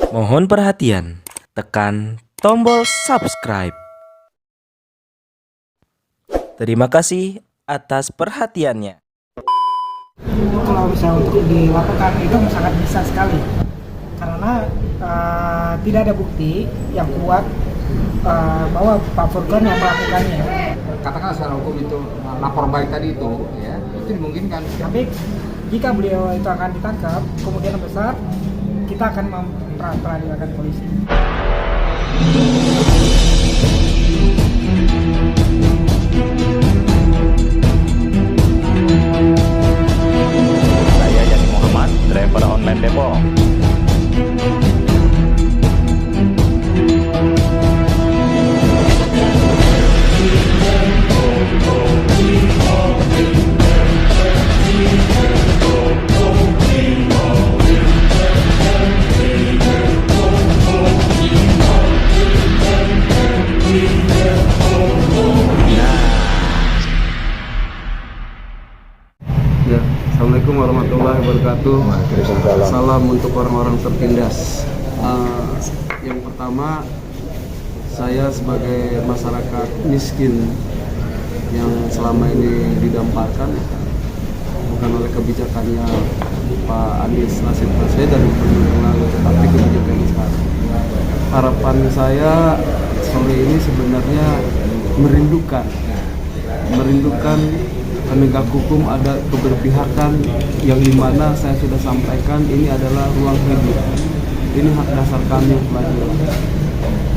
Mohon perhatian, tekan tombol subscribe. Terima kasih atas perhatiannya. Kalau misalnya untuk dilakukan itu sangat bisa sekali karena tidak ada bukti yang kuat bahwa Pak Furqan yang melakukannya. Katakanlah secara hukum itu lapor baik tadi itu ya itu dimungkinkan. Tapi jika beliau itu akan ditangkap, kemungkinan besar kita akan memperadilakan polisi. Saya Yani Muhammad, driver online Depok. Ya, Assalamualaikum warahmatullahi wabarakatuh. Salam untuk orang-orang tertindas. Yang pertama, saya sebagai masyarakat miskin yang selama ini didamparkan bukan oleh kebijakannya Pak Anies Rashid Baswedan yang lalu, tetapi kebijakan sekarang. Harapan saya sore ini sebenarnya merindukan penegak hukum ada keberpihakan yang dimana saya sudah sampaikan ini adalah ruang hidup, ini hak dasar kami pelajar.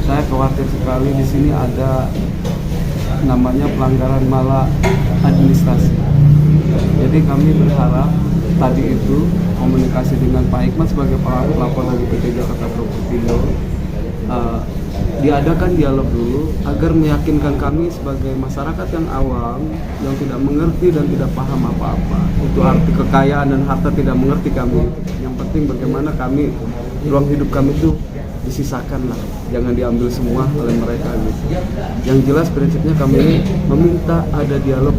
Saya khawatir sekali di sini ada namanya pelanggaran mala administrasi. Jadi kami berharap tadi itu komunikasi dengan Pak Hikmat sebagai pelapor dari PT Jakarta Propertindo, diadakan dialog dulu agar meyakinkan kami sebagai masyarakat yang awam yang tidak mengerti dan tidak paham apa-apa itu arti kekayaan dan harta, tidak mengerti kami. Yang penting bagaimana kami ruang hidup kami itu disisakan lah, jangan diambil semua oleh mereka gitu. Yang jelas prinsipnya kami meminta ada dialog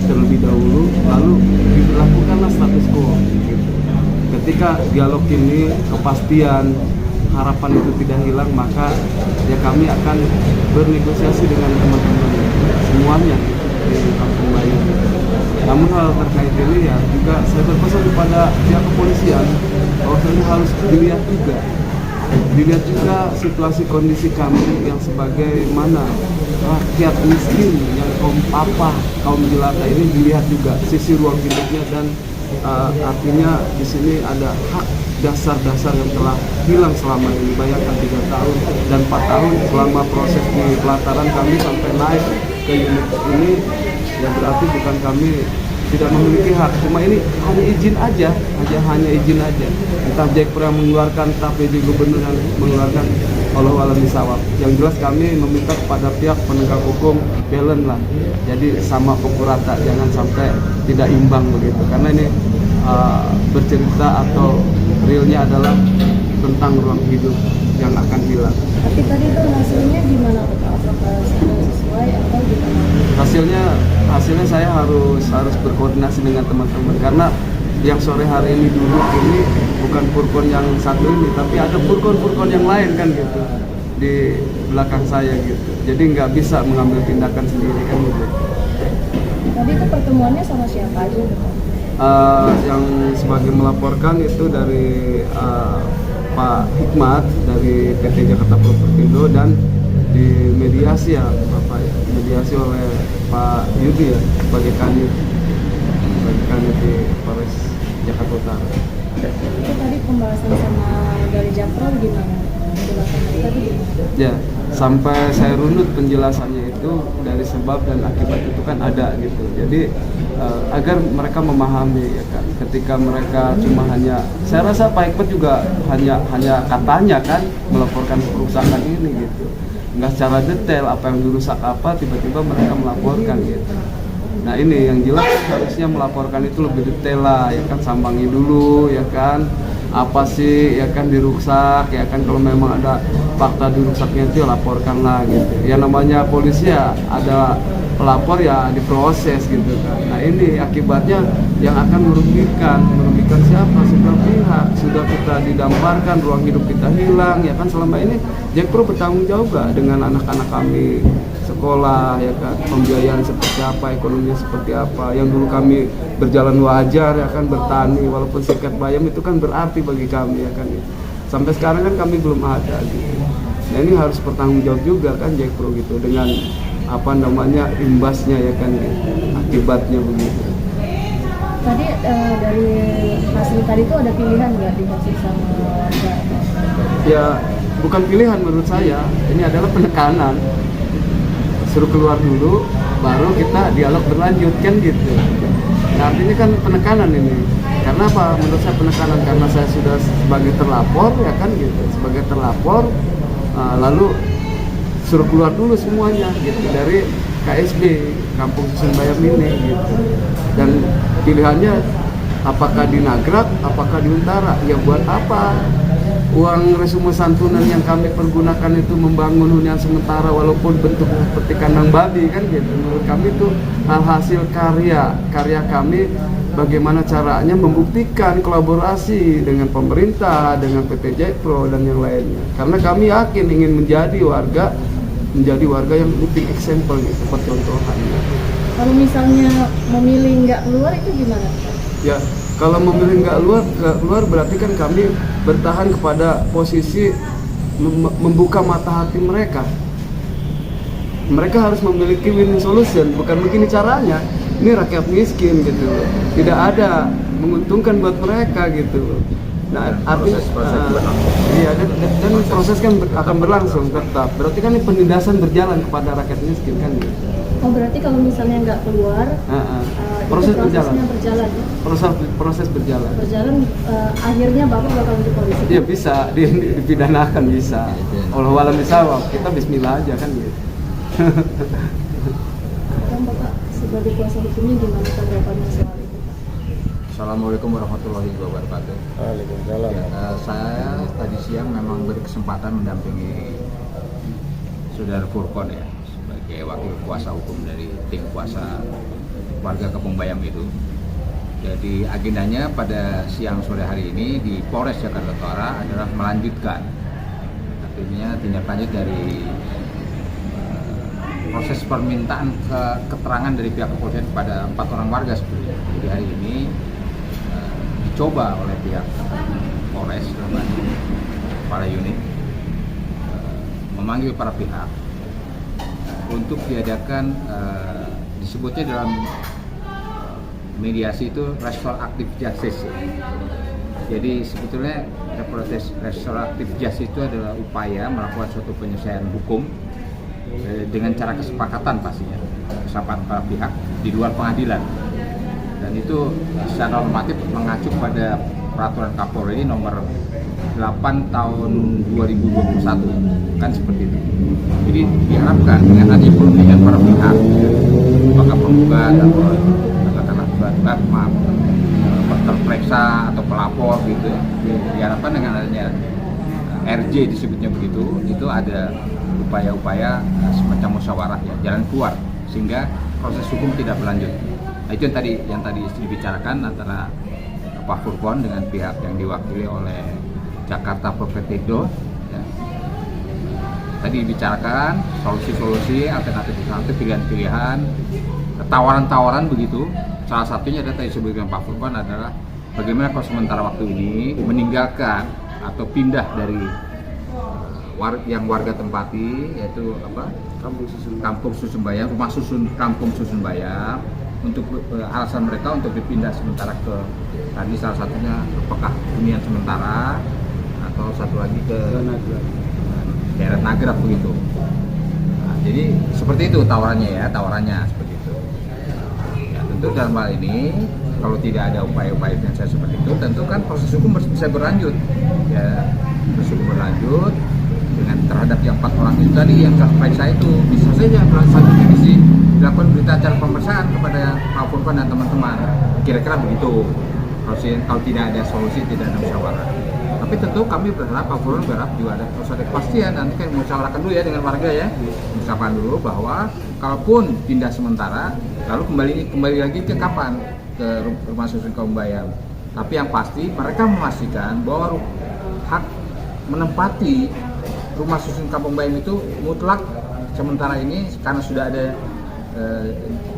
terlebih dahulu, lalu dilakukanlah status quo gitu. Ketika dialog ini kepastian harapan itu tidak hilang, maka ya kami akan bernegosiasi dengan teman-teman semuanya di Kampung Melayu. Namun hal terkait ini ya juga saya berpesan kepada pihak kepolisian bahwasanya harus dilihat juga situasi kondisi kami yang sebagaimana rakyat miskin yang kaum jelata ini, dilihat juga sisi ruang hidupnya dan artinya di sini ada hak dasar-dasar yang telah hilang selama ini. Bayangkan 3 tahun dan 4 tahun selama proses di pelataran kami sampai naik ke unit ini, ya berarti bukan kami tidak memiliki hak, cuma ini hanya izin aja, hanya izin aja. Entah Jakpro yang mengeluarkan, entah PJ Gubernur yang mengeluarkan, Allahu a'lam bishawab. Yang jelas kami meminta kepada pihak penegak hukum balance lah, jadi sama pukul rata, jangan sampai tidak imbang begitu. Karena ini bercerita atau realnya adalah tentang ruang hidup yang akan hilang. Tapi tadi itu hasilnya gimana Pak? Apakah sudah sesuai atau gimana? Hasilnya saya harus berkoordinasi dengan teman-teman, karena yang sore hari ini dulu ini bukan Furqan yang satu ini, tapi ada Furqan yang lain kan gitu di belakang saya gitu. Jadi nggak bisa mengambil tindakan sendiri kan gitu. Tadi itu pertemuannya sama siapa aja Pak? Yang sebagai melaporkan itu dari Pak Hikmat dari PT Jakarta Propertindo, dan dimediasi ya Bapak ya, mediasi oleh Pak Yudi ya sebagai kanit di Polres Jakarta Utara. Itu tadi pembahasan sama dari Jakpro gimana? Penjelasan tadi gimana? Ya, sampai saya runut penjelasannya itu dari sebab dan akibat itu kan ada gitu. Jadi agar mereka memahami ya kan. Ketika mereka cuma hanya, saya rasa Pak Hikmat juga hanya katanya kan melaporkan kerusakan ini gitu. Nggak secara detail apa yang dirusak apa, tiba-tiba mereka melaporkan gitu. Nah ini yang jelas harusnya melaporkan itu lebih detail lah ya kan, sambangi dulu ya kan, apa sih ya kan dirusak ya kan, kalau memang ada fakta dirusaknya itu ya laporkanlah gitu. Ya namanya polisi ya ada pelapor ya diproses gitu kan. Nah ini akibatnya yang akan merugikan menyalahkan siapa, sebelah pihak. Sudah kita didamparkan, ruang hidup kita hilang, ya kan. Selama ini Jack Pro bertanggung jawab gak dengan anak-anak kami sekolah, ya kan, pembiayaan seperti apa, ekonominya seperti apa. Yang dulu kami berjalan wajar, ya kan, bertani, walaupun sikat bayam itu kan berarti bagi kami, ya kan. Sampai sekarang kan kami belum ada gitu. Nah ini harus bertanggung jawab juga kan Jack Pro gitu, dengan apa namanya imbasnya, ya kan, gitu. Akibatnya begitu. Tadi dari hasil tadi itu ada pilihan nggak dikasih sama warga? Ya bukan pilihan menurut saya, ini adalah penekanan. Suruh keluar dulu, baru kita dialog berlanjut kan gitu. Nah artinya kan penekanan ini. Karena apa? Menurut saya penekanan karena saya sudah sebagai terlapor, ya kan gitu. Sebagai terlapor, lalu suruh keluar dulu semuanya gitu dari KSB, Kampung Susun Bayam ini gitu. Dan pilihannya apakah di Nagrag, apakah di Untara? Ya buat apa? Uang resume santunan yang kami pergunakan itu membangun hunian sementara walaupun bentuknya seperti kandang babi kan gitu. Menurut kami itu hasil karya kami, bagaimana caranya membuktikan kolaborasi dengan pemerintah, dengan PT Jack Pro dan yang lainnya. Karena kami yakin ingin menjadi warga yang living example gitu, percontohan. Kalau misalnya memilih nggak keluar itu gimana? Ya, kalau memilih nggak keluar berarti kan kami bertahan kepada posisi membuka mata hati mereka. Mereka harus memiliki win solution, bukan begini caranya. Ini rakyat miskin gitu, tidak ada menguntungkan buat mereka gitu. Nah, artinya iya, dan proses kan akan berlangsung tetap. Berarti kan ini penindasan berjalan kepada rakyat miskin kan gitu. Oh berarti kalau misalnya nggak keluar, proses berjalan. Ya? Proses berjalan. Akhirnya bapak bakal di polisi. Iya bisa, dipidanakan bisa. Walau misal kita Bismillah aja kan gitu. Kan bapak sebagai kuasa hukumnya gimana tanggapannya soal itu? Assalamualaikum warahmatullahi wabarakatuh. Waalaikumsalam. Saya tadi siang memang berkesempatan mendampingi Saudara Furqon ya, sebagai wakil kuasa hukum dari tim kuasa warga Kampung Bayam itu. Jadi agendanya pada siang sore hari ini di Polres Jakarta Utara adalah melanjutkan, artinya tindak lanjut dari proses permintaan keterangan dari pihak kepolisian kepada 4 orang warga sebelumnya. Jadi hari ini dicoba oleh pihak Polres para unit memanggil para pihak untuk diadakan disebutnya dalam mediasi itu restoratif justice. Jadi sebetulnya restoratif justice itu adalah upaya melakukan suatu penyelesaian hukum dengan cara kesepakatan pastinya, kesepakatan para pihak di luar pengadilan. Dan itu secara normatif mengacu pada peraturan Kapolri nomor 8 tahun 2021 kan seperti itu. Jadi diharapkan dengan adanya perundingan para pihak, apakah penggugat atau katakanlah terperiksa atau pelapor gitu, diharapkan dengan adanya RJ disebutnya begitu, itu ada upaya-upaya semacam musyawarah ya, jalan keluar sehingga proses hukum tidak berlanjut. Nah, itu yang tadi dibicarakan antara Pak Furqon dengan pihak yang diwakili oleh Jakarta Propetindo ya. Tadi dibicarakan solusi-solusi, alternatif pilihan-pilihan, tawaran-tawaran begitu. Salah satunya adalah tadi sebutkan Pak Furqon adalah bagaimana kalau sementara waktu ini meninggalkan atau pindah dari yang warga tempati, yaitu apa, Kampung Susun Bayam, rumah susun Kampung Susun Bayam, untuk alasan mereka untuk dipindah sementara ke tadi salah satunya apakah hunian sementara atau satu lagi ke daerah Nagrag begitu. Nah, jadi seperti itu tawarannya seperti itu. Ya, tentu dalam hal ini kalau tidak ada upaya-upaya yang saya seperti itu, tentu kan proses hukum bisa berlanjut. Ya, proses hukum berlanjut dengan terhadap yang 4 orang itu tadi yang terperiksa itu bisa saja selanjutnya dilakukan berita acara pemeriksaan kepada Pak Furqon dan teman-teman. Kira-kira begitu. Kalau tidak ada solusi, tidak ada musyawarah. Tapi tentu kami berharap, Pak Furqon berharap juga harus ada kepastian. Nanti kan musyawarahkan dulu ya dengan warga ya. Musyawarahkan dulu bahwa kalaupun pindah sementara, lalu kembali lagi ke kapan? Ke rumah susun Kampung Bayam. Tapi yang pasti mereka memastikan bahwa hak menempati rumah susun Kampung Bayam itu mutlak sementara ini karena sudah ada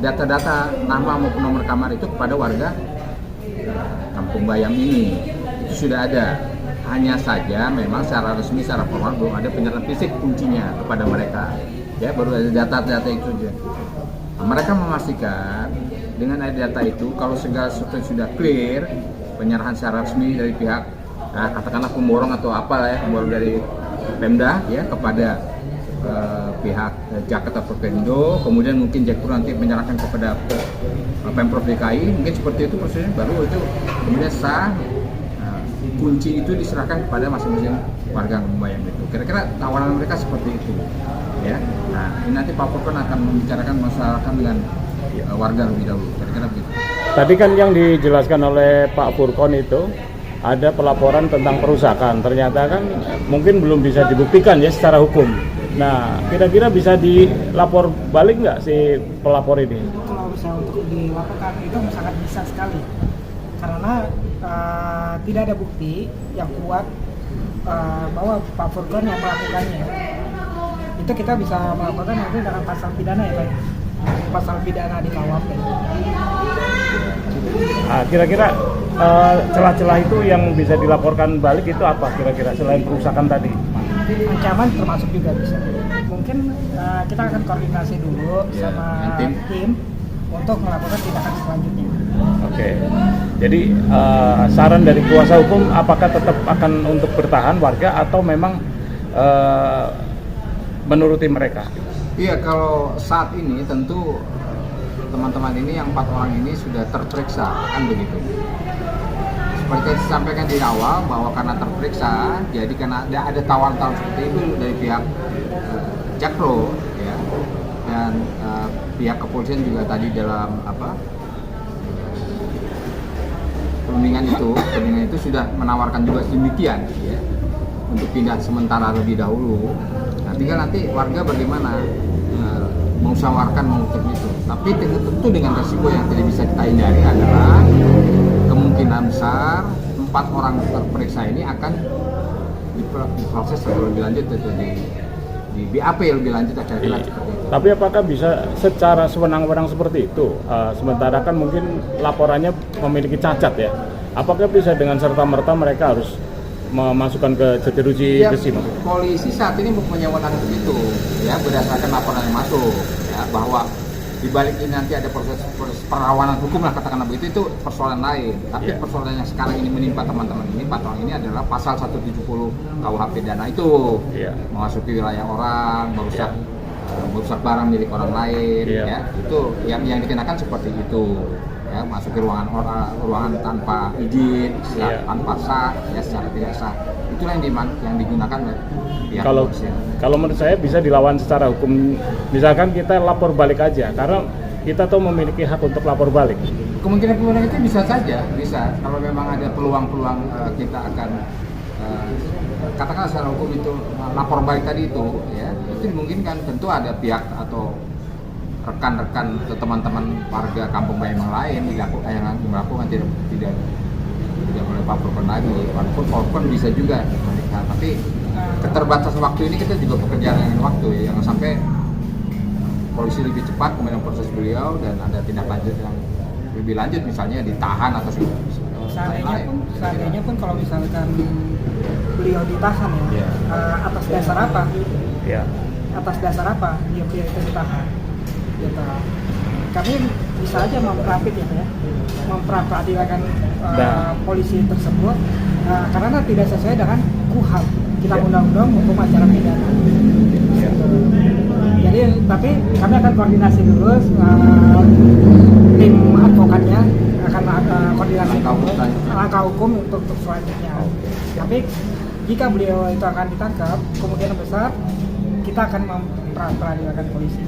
data-data nama maupun nomor kamar itu kepada warga Kampung Bayam ini. Itu sudah ada. Hanya saja memang secara resmi, secara formal belum ada penyerahan fisik kuncinya kepada mereka. Ya, baru ada data-data itu saja. Nah, mereka memastikan dengan ada data itu kalau segala sesuatu sudah clear, penyerahan secara resmi dari pihak katakanlah pemborong atau apalah ya, pemborong dari Pemda ya kepada pihak Jakarta Provindo, kemudian mungkin Jakpro nanti menyerahkan kepada Pemprov DKI, mungkin seperti itu prosesnya, baru itu kemudian sah, kunci itu diserahkan kepada masing-masing warga Kampung Bayam itu. Kira-kira tawaran mereka seperti itu ya. Nah, ini nanti Pak Furkon akan membicarakan masalah dengan warga lebih dahulu, kira-kira begitu. Tadi kan yang dijelaskan oleh Pak Furkon itu ada pelaporan tentang perusakan, ternyata kan mungkin belum bisa dibuktikan ya secara hukum. Nah, kira-kira bisa dilapor balik nggak si pelapor ini? Kalau misalnya untuk dilaporkan itu sangat bisa sekali, karena tidak ada bukti yang kuat bahwa Pak Furkon yang melakukannya. Itu kita bisa melaporkan nanti dengan pasal pidana ya Pak, pasal pidana di KUHP. Nah, kira-kira celah-celah itu yang bisa dilaporkan balik itu apa kira-kira selain perusakan tadi? Ancaman termasuk juga bisa. Mungkin kita akan koordinasi dulu sama tim untuk melakukan tindakan selanjutnya. Oke. Jadi saran dari kuasa hukum apakah tetap akan untuk bertahan warga atau memang menuruti mereka? Iya, kalau saat ini tentu teman-teman ini yang 4 orang ini sudah terperiksa, kan begitu. Seperti yang disampaikan di awal bahwa karena terperiksa, jadi karena ada tawaran-tawaran seperti itu dari pihak Jakpro, ya, dan pihak kepolisian juga tadi dalam perundingan itu sudah menawarkan juga demikian, ya, untuk pindah sementara lebih dahulu. Nah, tinggal nanti warga bagaimana mengusahakan mengutuk itu. Tapi tentu dengan resiko yang tidak bisa kita hindari adalah kemungkinan besar 4 orang terperiksa ini akan diproses lebih lanjut itu di BAP lebih lanjut kira-kira seperti itu. Tapi apakah bisa secara sewenang-wenang seperti itu? Sementara kan mungkin laporannya memiliki cacat ya. Apakah bisa dengan serta-merta mereka harus memasukkan ke jeruji ya, besi? polisi saat ini mempunyai wewenang begitu ya, berdasarkan laporan yang masuk ya, bahwa di balik ini nanti ada proses perlawanan hukum lah katakanlah begitu, itu persoalan lain. Tapi persoalan yang sekarang ini menimpa teman-teman ini, 4 orang ini adalah pasal 170 KUHP pidana itu, memasuki wilayah orang, merusak barang milik orang lain, ya itu yang dikenakan seperti itu. Ya, masuk ke ruangan tanpa izin, tanpa sah, ya secara tidak sah. Itulah yang digunakan oleh pihak kepolisian. Kalau menurut saya bisa dilawan secara hukum. Misalkan kita lapor balik aja, karena kita tuh memiliki hak untuk lapor balik. Kemungkinan itu bisa saja, bisa. Kalau memang ada peluang-peluang kita akan katakanlah secara hukum itu lapor balik tadi itu, ya itu dimungkinkan. Tentu ada pihak atau rekan-rekan atau teman-teman warga Kampung Bayam yang lain yang melakukan tidak oleh Pak Furkon lagi. Pak Furkon bisa juga mereka, tapi keterbatasan waktu ini kita juga bekerja dengan waktu ya, jangan sampai polisi lebih cepat kemudian proses beliau dan ada tindak lanjut yang lebih lanjut, misalnya ditahan atau seandainya pun kalau misalkan beliau ditahan ya, atas dasar apa? Atas dasar apa dia itu ditahan? Gitu. Kami bisa aja memperapit ya, memperadilakan polisi tersebut karena tidak sesuai dengan KUHP, Kitab Undang-Undang Hukum Acara Pidana. Jadi, tapi kami akan koordinasi dulu, tim advokatnya akan koordinasi langkah hukum untuk selanjutnya. Tapi jika beliau itu akan ditangkap, kemungkinan besar kita akan memperadilakan polisi.